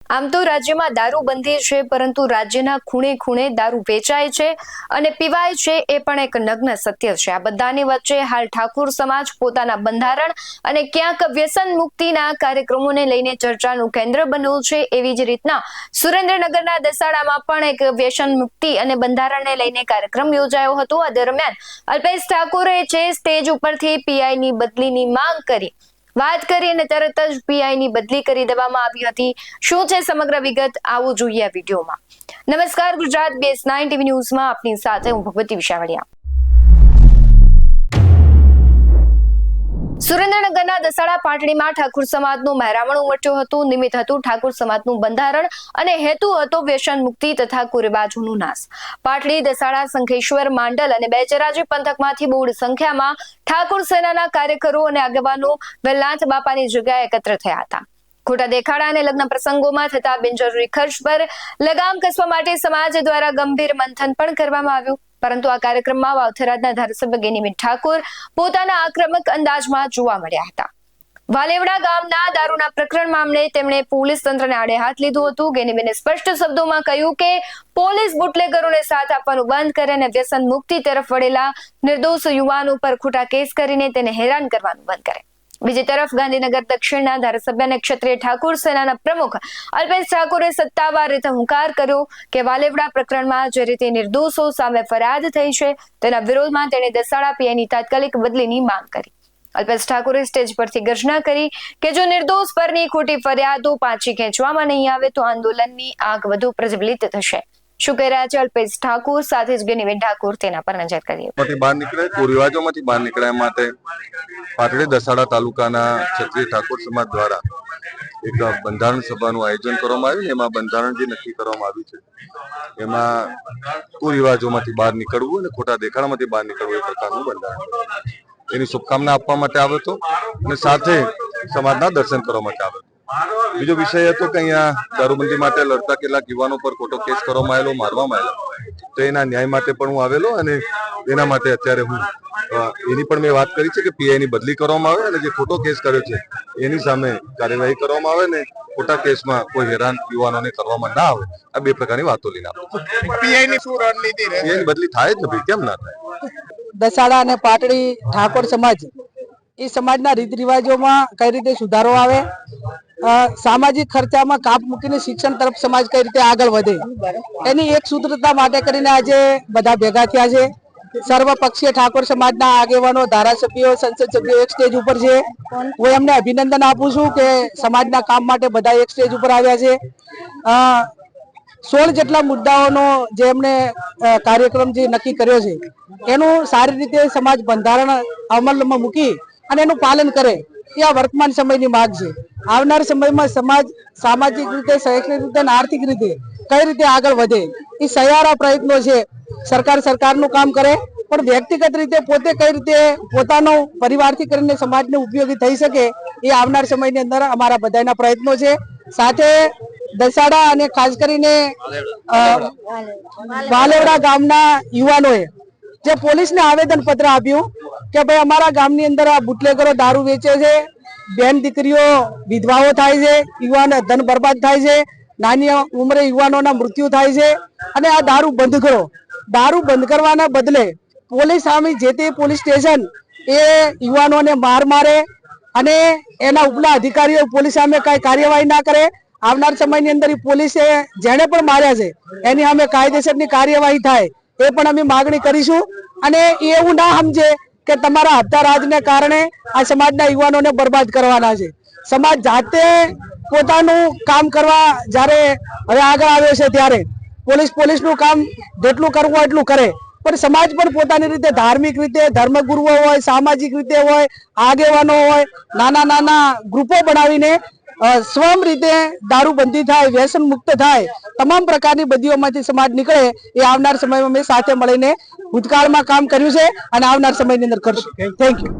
આમ તો રાજ્યમાં દારૂબંધી છે, પરંતુ રાજ્યના ખૂણે ખૂણે દારૂ વેચાય છે અને પીવાય છે એ પણ એક નગ્ન સત્ય છે। આ બધાની વચ્ચે હાલ ઠાકુર સમાજ પોતાના બંધારણ અને ક્યાંક વ્યસન મુક્તિના કાર્યક્રમોને લઈને ચર્ચાનું કેન્દ્ર બન્યું છે। એવી જ રીતના સુરેન્દ્રનગરના દસાડામાં પણ એક વ્યસન મુક્તિ અને બંધારણને લઈને કાર્યક્રમ યોજાયો હતો। આ દરમિયાન અલ્પેશ ઠાકોરે સ્ટેજ ઉપરથી પીઆઈની બદલીની માંગ કરી વાત કરી અને તરત જ પીઆઈની બદલી કરી દેવામાં આવી હતી। શું છે સમગ્ર વિગત, આવો જોઈએ આ વિડીયોમાં। નમસ્કાર, ગુજરાત BS9 ટીવી ન્યૂઝમાં આપની સાથે હું ભગવતી વિશાવડિયા। સુરેન્દ્રનગરના દસાડા પાટડીમાં ઠાકુર સમાજનું મહેરામણ ઉમટ્યું હતું। નિમિત્ત હતું ઠાકુર સમાજનું બંધારણ અને હેતુ હતો વ્યસન મુક્તિ તથા કુરિવાજોનો નાશ। પાટડી, દસાડા, શંખેશ્વર, માંડલ અને બેચરાજી પંથકમાંથી બહોળી સંખ્યામાં ઠાકુર સેનાના કાર્યકરો અને આગેવાનો વેલનાથ બાપાની જગ્યાએ એકત્ર થયા હતા। ખોટા દેખાડા અને લગ્ન પ્રસંગોમાં થતા બિનજરૂરી ખર્ચ પર લગામ કસવા માટે સમાજ દ્વારા ગંભીર મંથન પણ કરવામાં આવ્યું। પરંતુ આ કાર્યક્રમમાં વાવથરાજના ધારાસભ્ય ગેનીબેન ઠાકોર પોતાના આક્રમક અંદાજમાં જોવા મળ્યા હતા। વાલેવડા ગામના દારૂના પ્રકરણ મામલે તેમણે પોલીસ તંત્રને આડે હાથ લીધું હતું। ગેનીબેને સ્પષ્ટ શબ્દોમાં કહ્યું કે પોલીસ બુટલેગરોને સાથ આપવાનું બંધ કરે અને વ્યસન મુક્તિ તરફ વળેલા નિર્દોષ યુવાનો પર ખોટા કેસ કરીને તેને હેરાન કરવાનું બંધ કરે। બીજી તરફ ગાંધીનગર દક્ષિણના ધારાસભ્ય અને ક્ષત્રિય ઠાકુર સેનાના પ્રમુખ અલ્પેશ ઠાકોરે સત્તાવાર રીતે હુંકાર કર્યો કે વાલેવડા પ્રકરણમાં જે રીતે નિર્દોષો સામે ફરિયાદ થઈ છે તેના વિરોધમાં તેણે દસાડા પીઆઈની તાત્કાલિક બદલીની માંગ કરી। અલ્પેશ ઠાકોરે સ્ટેજ પરથી ગર્જના કરી કે જો નિર્દોષ પરની ખોટી ફરિયાદો પાછી ખેંચવામાં નહીં આવે તો આંદોલનની આગ વધુ પ્રજ્વલિત થશે। શું કહી રહ્યા છે અલ્પેશ ઠાકોર, સાથે જ ગેનીબેન ઠાકોર, તેના પર નજર કરીએ। બહાર નીકળે, કુરિવાજોમાંથી બહાર નીકળ્યા માટે પાટડી દસાડા તાલુકાના ક્ષત્રિય ઠાકોર સમાજ દ્વારા એક બંધારણ સભાનું આયોજન કરવામાં આવ્યું। એમાં બંધારણ જે નક્કી કરવામાં આવ્યું છે એમાં કુરિવાજોમાંથી બહાર નીકળવું અને ખોટા દેખાડામાંથી બહાર નીકળવું એ પ્રકારનું બંધારણ એની શુભકામના આપવા માટે આવ્યો હતો અને સાથે સમાજના દર્શન કરવા માટે આવ્યો હતો। બીજો વિષય હતો કે અહીંયા દારૂબંધી માટે લડતા કેટલાક યુવાનો પર ખોટો કેસ કરવામાં આવેલો, મારવામાં આવેલો, તો એના ન્યાય માટે પણ હું આવેલો અને એના માટે અત્યારે હું એની પણ મેં વાત કરી છે કે પીઆઈની બદલી કરવામાં આવે અને જે ખોટો કેસ કર્યો છે એની સામે કાર્યવાહી કરવામાં આવે ને ખોટા કેસમાં કોઈ હેરાન યુવાનોને કરવામાં ના આવે, આ બે પ્રકારની વાતો લઈને આવે। પીઆઈની શું રણનીતિ રહે? પીઆઈની બદલી થાય જ નથી, કેમ ના થાય? દસાડા અને પાટડી ઠાકોર સમાજ એ સમાજના રીત રિવાજોમાં કઈ રીતે સુધારો આવે, સામાજિક ખર્ચામાં કાપ મૂકીને શિક્ષણ તરફ સમાજ કઈ રીતે આગળ વધે, એની એક સૂત્રતા માટે કરીને આજે બધા ભેગા થયા છે। સર્વપક્ષીય ઠાકોર સમાજના આગેવાનો, ધારાસભ્યો, સંસદ સભ્યો એક સ્ટેજ ઉપર છે। હું એમને અભિનંદન આપું છું કે સમાજના કામ માટે બધા એક સ્ટેજ ઉપર આવ્યા છે। 16 જેટલા મુદ્દાઓનો જે એમને કાર્યક્રમ જે નક્કી કર્યો છે એનું સારી રીતે સમાજ બંધારણ અમલમાં મૂકી અને એનું પાલન કરે એ આ વર્તમાન સમયની માંગ છે। આવનાર સમયમાં સમાજ સામાજિક રીતે, શૈક્ષણિક રીતે અને આર્થિક રીતે કઈ રીતે આગળ વધે એ સહિયારા પ્રયત્નો છે। સરકારનું કામ કરે પણ વ્યક્તિગત રીતે પોતે કઈ રીતે પોતાનો પરિવારથી કરીને સમાજને ઉપયોગી થઈ શકે એ આવનાર સમયની અંદર અમારા બધાના પ્રયત્નો છે। સાથે દસાડા અને ખાસ કરીને વાલેવડા ગામના યુવાનોએ જે પોલીસને આવેદન પત્ર આપ્યું કે ભાઈ અમારા ગામની અંદર આ બુટલેગરો દારૂ વેચે છે, બેન દીકરીઓ વિધવાઓ થાય છે, યુવાન ધન બરબાદ થાય છે, નાની ઉંમરે યુવાનોના મૃત્યુ થાય છે અને આ દારૂ બંધ કરો। દારૂ બંધ કરવાના બદલે પોલીસ સામે જે તે પોલીસ સ્ટેશન એ યુવાનોને મારે અને એના ઉપલા અધિકારીઓ પોલીસ સામે કઈ કાર્યવાહી ના કરે। આવનાર સમયની અંદર પોલીસે જેને પણ માર્યા છે એની સામે કાયદેસરની કાર્યવાહી થાય એ પણ અમે માગણી કરીશું। અને એવું ના સમજે કે તમારા હપ્તા રાજને કારણે આ સમાજના યુવાનોને બરબાદ કરવાના છે। સમાજ જાતે પોતાનું કામ કરવા જ્યારે હવે આગળ આવ્યો છે ત્યારે પોલીસનું કામ જેટલું કરવું હોય એટલું કરે, પણ સમાજ પણ પોતાની રીતે ધાર્મિક રીતે, ધર્મગુરુઓ હોય, સામાજિક રીતે હોય, આગેવાનો હોય, નાના ગ્રુપો બનાવીને સ્વયં રીતે દારૂબંધી થાય, વ્યસન મુક્ત થાય, તમામ પ્રકારની બદીઓમાંથી સમાજ નીકળે એ આવનાર સમયમાં મેં સાથે મળીને ભૂતકાળમાં કામ કર્યું છે અને આવનાર સમયની અંદર કરશું। Thank you.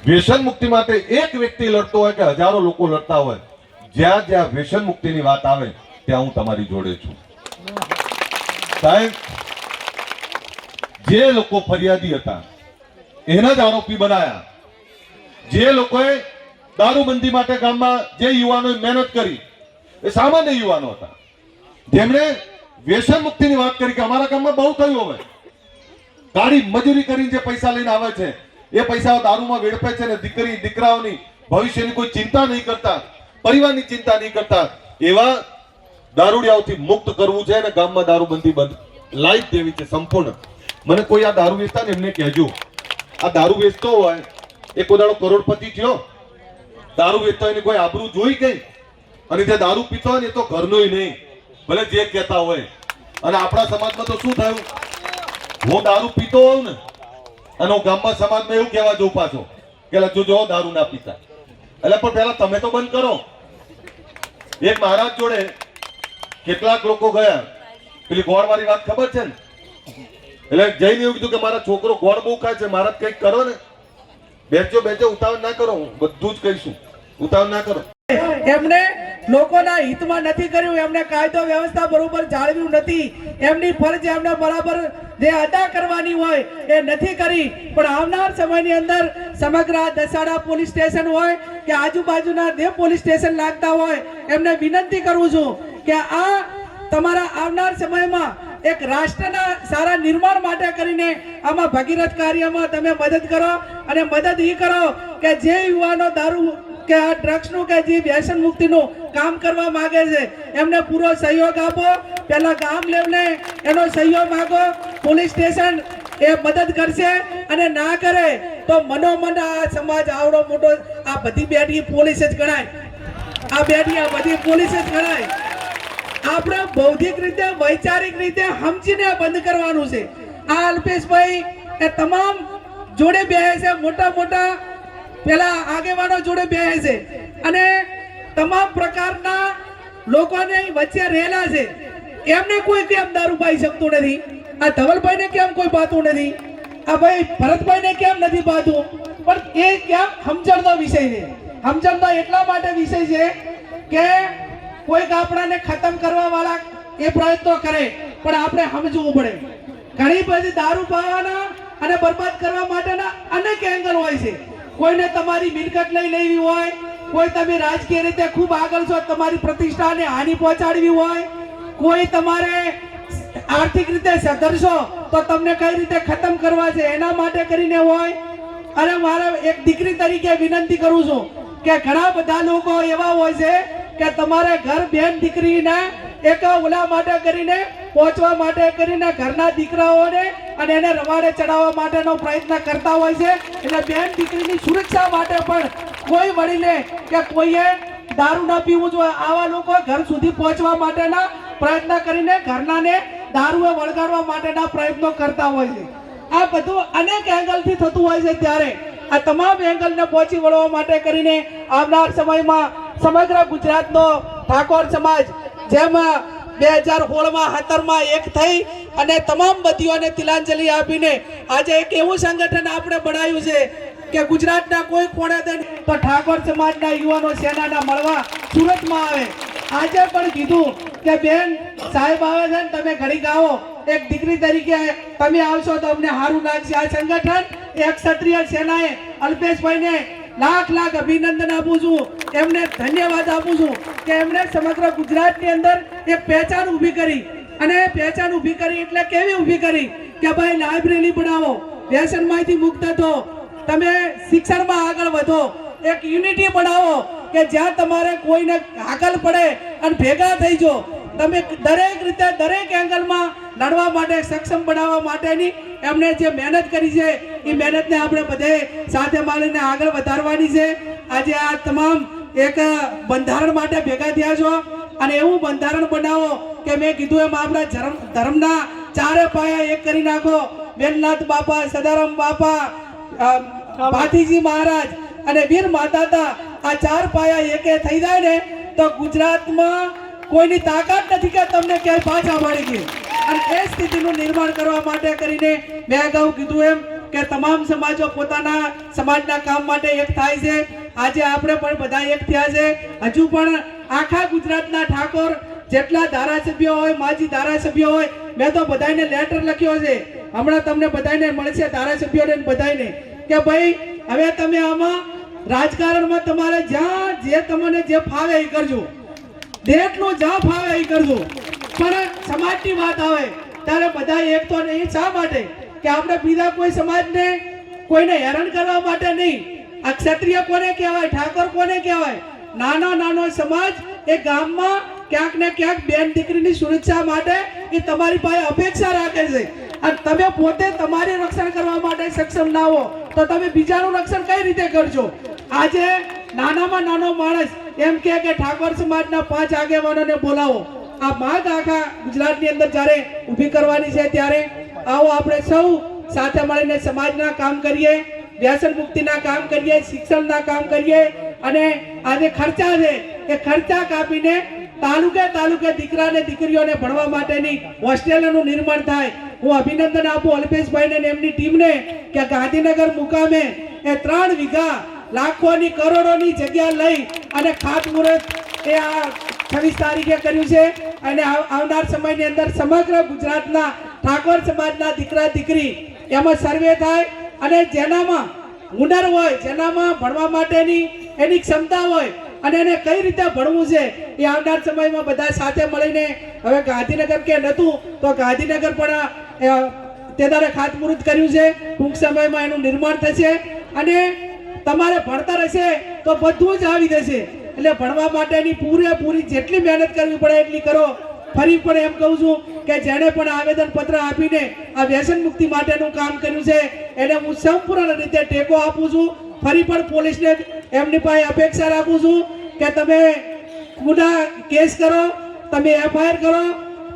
વ્યસન મુક્તિ માટે એક વ્યક્તિ લડતો હોય કે હજારો લોકો લડતા હોય, જ્યાં જ્યાં વ્યસન મુક્તિની વાત આવે ત્યાં હું તમારી જોડે છું। સાહેબ, જે લોકો ફરિયાદી હતા એના જ આરોપી બનાયા, જે લોકોએ દારૂબંધી માટે ગામમાં જે યુવાનોએ મહેનત કરી એ સામાન્ય યુવાનો હતા જેમણે વ્યસન મુક્તિની વાત કરી કે અમારા ગામમાં બહુ થયું હવે ગાડી મજૂરી કરીને જે પૈસા લઈને આવે છે એ પૈસા દારૂમાં વેડફે છે ને દીકરી દીકરાઓની ભવિષ્યની કોઈ ચિંતા નહીં કરતા, પરિવારની ચિંતા નહીં કરતા, એવા દારૂડિયાઓથી મુક્ત કરવું છે અને ગામમાં દારૂબંધી બંધ લાઈફ દેવી છે સંપૂર્ણ. મને કોઈ આ દારૂ વેચતા ને એમને કહેજો, આ દારૂ વેચતો હોય એ કોઈ દાડો કરોડપતિ થયો, દારૂ વેચતો એની કોઈ આબરૂ જોઈ ગઈ, અને જે દારૂ પીતો હોય ને એ તો ઘરનોય નહીં, ભલે જે કહેતા હોય. અને આપણા સમાજમાં તો શું થયું, હું દારૂ પીતો હોઉં ને અને હું ગામમાં સમાજમાં એવું કહેવા જઉં પાછો કે જો દારૂ ના પીતા, એટલે પણ પહેલા તમે તો બંધ કરો. એક મહારાજ જોડે કેટલાક લોકો ગયા, પેલી ગોળ વાળી વાત ખબર છે ને, એટલે જઈને એવું કીધું કે મારા છોકરો ગોળ બહુ ખાય છે, મહારાજ કંઈક કરો ને. બેસજો બેસજો, ઉતાવળ ના કરો, બધું જ કહીશું, ઉતાવળ ના કરો. એમને લોકોના હિતમાં નથી કર્યું, એમને કાયદો વ્યવસ્થા બરોબર જાળવ્યું નથી, એમની ફરજ એમને બરાબર જે અદા કરવાની હોય એ નથી કરી. પણ આવનાર સમયની અંદર સમગ્ર દસાડા પોલીસ સ્ટેશન હોય કે આજુબાજુના જે પોલીસ સ્ટેશન લાગતા હોય એમને વિનંતી કરું છું કે આ તમારા આવનાર સમયમાં એક રાષ્ટ્રના સારા નિર્માણ માટે કરીને આમાં ભગીરથ કાર્યમાં તમે મદદ કરો. અને મદદ એ કરો કે જે યુવાનો દારૂ કે આ ડ્રગ્સનું કે જે વ્યસન મુક્તિનું કામ કરવા માંગે છે એમને પૂરો સહયોગ આપો. પહેલા ગામ લેવલે એનો સહયોગ માંગો, પોલીસ સ્ટેશન એ મદદ કરશે, અને ના કરે તો મનોમન આ સમાજ આવડો મોટો આ બધી બેઠી પોલીસ જ ગણાય, આ બેઠી આ બધી પોલીસ જ ગણાય. આપણે બૌદ્ધિક રીતે વૈચારિક રીતે સમજીને બંધ કરવાનું છે. આ અલ્પેશભાઈ એ તમામ જોડે બેસે છે, મોટા મોટા પેલા આગેવાનો જોડે બેસે છે, અને તમામ પ્રકારના લોકોને વચ્ચે રહેલા છે. એમને કોઈ કેમ દારૂ પાઈ શકતું નથી, આ ધવલભાઈને કેમ કોઈ પાતું નથી, આ ભાઈ ભરતભાઈને કેમ નથી પાતું, પણ એ કેમ સમજણનો વિષય છે. સમજણનો એટલા માટે વિષય છે કે કોઈક આપણાને ખતમ કરવા વાળા એ પ્રયત્નો કરે, પણ આપણે સમજવું પડે. ઘણી બધી દારૂ પાવાના અને બરબાદ કરવા માટેના અનેક એંગલ હોય છે. કોઈને તમારી મિલકત લઈ લેવી હોય, કોઈ તમે રાજકીય રીતે ખૂબ આગળ છો, તમારી પ્રતિષ્ઠાને હાનિ પહોંચાડવી હોય, કોઈ તમારે આર્થિક રીતે સધરશો તો તમને કઈ રીતે ખતમ કરવા છે એના માટે કરીને હોય. અને મારે એક દીકરી તરીકે વિનંતી કરું છું કે ઘણા બધા લોકો એવા હોય છે કે તમારે ઘર બેન દીકરીને એક ઓલા માટે કરીને પહોંચવા માટે કરીને ઘરના દીકરાઓને અને એને રવાડે ચડાવવા માટેનો પ્રયત્ન કરતા હોય છે. એટલે બેન દીકરીની સુરક્ષા માટે પણ કોઈ વડીલે કે કોઈએ દારૂ ન પીવું જોઈએ, આવા લોકો ઘર સુધી પહોંચવા માટેના પ્રયત્ન કરીને ઘરનાને દારૂએ વળગાડવા માટેના પ્રયત્નો કરતા હોય છે. આ બધું અનેક એંગલથી થતું હોય છે. ત્યારે આ તમામ એંગલને પહોંચી વળવા માટે કરીને આવનાર સમયમાં સમગ્ર ગુજરાતનો ઠાકોર સમાજ જેમ 2016માં 17માં એક થઈ અને તમામ બતીઓને તિલાંજલિ આપીને આજે એક એવું સંગઠન આપણે બનાવ્યું છે કે ગુજરાતના કોઈ ખૂણે તો ઠાકોર સમાજના યુવાનો સેનાના મળવા સુરતમાં આવે. આજે પણ કીધું કે બેન સાહેબ આવે છે ને તમે ઘડીક આવો, એક દીકરી તરીકે તમે આવશો તો અમને સારું લાગશે. આ સંગઠન એક ક્ષત્રિય સેનાએ અલ્પેશભાઈને લાખ લાખ અભિનંદન આપું છું, એમને ધન્યવાદ આપું છું કે એમણે સમગ્ર ગુજરાતની અંદર એક પહેચાન ઊભી કરી. અને પહેચાન ઊભી કરી એટલે કેવી ઊભી કરી કે ભાઈ લાઇબ્રેરી બનાવો, વ્યસનમાંથી મુક્ત થો, તમે શિક્ષણમાં આગળ વધો, એક યુનિટી બનાવો કે જ્યાં તમારે કોઈને હાકલ પડે અને ભેગા થઈ જો, તમે દરેક રીતે દરેક એંગલમાં લડવા માટે સક્ષમ બનાવવા માટેની એમણે જે મહેનત કરી છે એ મહેનતને આપણે બધે સાથે મળીને આગળ વધારવાની છે. આજે આ તમામ એક બંધારણ માટે ભેગા થયા છો અને એવું બંધારણ બનાવો કે મેં કીધું એમ આપણા ધર્મના ચારે પાયા એક કરી નાખો. વેલનાથ બાપા, સદારામ બાપા, ભાતીજી મહારાજ અને વીર માતા, આ ચાર પાયા એકે થઈ જાય ને તો ગુજરાતમાં કોઈની તાકાત નથી કે તમને ક્યાંય પાછા પાડી ગઈ. અને એ સ્થિતિનું નિર્માણ કરવા માટે કરીને મેં અગાઉ કીધું એમ કે તમામ સમાજો પોતાના સમાજના કામ માટે એક થાય છે. આજે આપણે પણ બધા એક થયા છે. હજુ પણ આખા ગુજરાતના ઠાકોર જેટલા ધારાસભ્યો હોય, માજી ધારાસભ્યો હોય, મેં તો બધાને લેટર લખ્યો છે, હમણાં તમને બધાને મળશે ધારાસભ્યોને બધાને કે ભાઈ હવે તમે આમાં રાજકારણમાં તમારે જ્યાં જે તમને જે ફાવે એ કરજો. જેટલું જા ફાવે એ કરજો, પણ સમાજની વાત આવે ત્યારે બધા એક તો નહીં. શા માટે? કે આપણે બીજા કોઈ સમાજને કોઈને હેરાન કરવા માટે નહીં. આ ક્ષત્રિય કોને કહેવાય, ઠાકોર કોને કહેવાય? નાનો સમાજ એ ગામમાં ક્યાંક ને ક્યાંક બેન દીકરીની સુરક્ષા માટે એ તમારી પાસે અપેક્ષા રાખે છે, અને તમે પોતે તમારી રક્ષણ કરવા માટે સક્ષમ ના હો તો તમે બીજાનું રક્ષણ કઈ રીતે કરજો? આજે નાનામાં નાનો માણસ એમ કે ઠાકોર સમાજના 5 આગેવાનોને બોલાવો. આ માંગ આખા ગુજરાતની અંદર જ્યારે ઊભી કરવાની છે ત્યારે આવો આપણે સૌ સાથે મળીને સમાજના કામ કરીએ, વ્યસન મુક્તિના કામ કરીએ, શિક્ષણના કામ કરીએ, અને આજે ખર્ચા છે એ ખર્ચા કાપીને તાલુકે દીકરા ને દીકરીઓને ભણવા માટેની હોસ્ટેલનું નિર્માણ થાય. હું અભિનંદન આપું અલ્પેશભાઈને અને એમની ટીમને કે ગાંધીનગર મુકામે એ 3 વીઘા લાખોની કરોડોની જગ્યા લઈ અને ખાતમુહૂર્ત એ આ 26 તારીખે કર્યું છે, અને આવનાર સમયની અંદર સમગ્ર ગુજરાતના ઠાકોર સમાજના દીકરા દીકરી એમાં સર્વે થાય, અને જેનામાં હુનર હોય, જેનામાં ભણવા માટેની એની ક્ષમતા હોય અને એને કઈ રીતે ભણવું છે એ આવનાર સમયમાં બધા સાથે મળીને, હવે ગાંધીનગર કે નહોતું તો ગાંધીનગર પણ તે દાડે ખાતમુહૂર્ત કર્યું છે. ટૂંક સમયમાં એનું નિર્માણ થશે, અને તમારે ભણતર હશે તો બધું જ આવી જશે. એટલે ભણવા માટેની પૂરેપૂરી જેટલી મહેનત કરવી પડે એટલી કરો. ફરી પણ એમ કહું છું કે જેણે પણ આવેદન પત્ર આપીને આ વ્યસન મુક્તિ માટેનું કામ કર્યું છે એને હું સંપૂર્ણ રીતે ટેકો આપું છું. ફરી પણ પોલીસને એમની પાસે અપેક્ષા રાખું છું કે તમે ગુના કેસ કરો, તમે FIR કરો,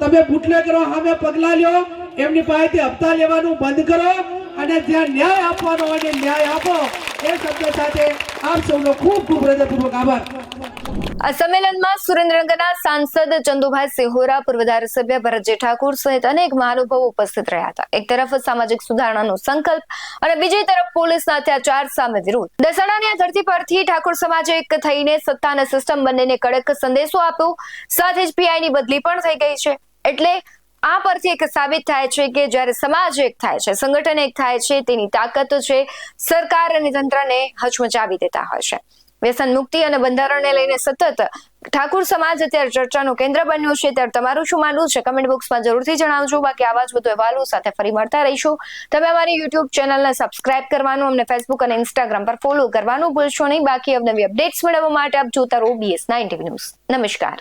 તમે બુટલે કરો, સામે પગલાં લ્યો, એમની પાસેથી હપ્તા લેવાનું બંધ કરો, અને જ્યાં ન્યાય આપવાનો હોય ન્યાય આપો. એ શબ્દ સાથે આપ સૌનો ખૂબ ખૂબ હૃદયપૂર્વક આભાર. આ સંમેલનમાં સુરેન્દ્રનગરના સાંસદ ચંદુભાઈ સિહોરા, પૂર્વ ધારાસભ્ય ભરતજી ઠાકોર સહિત અનેક મહાનુભાવો ઉપસ્થિત રહ્યા હતા. એક તરફ સામાજિક સુધારણાનો સંકલ્પ અને બીજી તરફ પોલીસના અત્યાચાર સામે વિરોધ. દસાડાની આ ધરતી પરથી ઠાકોર સમાજે એક થઈને સત્તા અને સિસ્ટમ બંનેને કડક સંદેશો આપ્યો. સાથે જ PI ની બદલી પણ થઈ ગઈ છે. એટલે આ પરથી એક સાબિત થાય છે કે જ્યારે સમાજ એક થાય છે, સંગઠન એક થાય છે, તેની તાકાત છે સરકાર અને તંત્રને હચમચાવી દેતા હોય છે. વ્યસન મુક્તિ અને બંધારણને લઈને સતત ઠાકોર સમાજ અત્યારે ચર્ચાનું કેન્દ્ર બન્યું છે. ત્યારે તમારું શું માનવું છે કમેન્ટ બોક્સમાં જરૂરથી જણાવજો. બાકી આવા જ વધુ અહેવાલો સાથે ફરી મળતા રહીશું. તમે અમારી YouTube ચેનલને સબસ્ક્રાઇબ કરવાનું, અમને Facebook અને Instagram પર ફોલો કરવાનું ભૂલશો નહીં. બાકી અવનવી અપડેટ્સ મેળવવા માટે આપ જોતા રહો BS9 TV ન્યૂઝ. નમસ્કાર.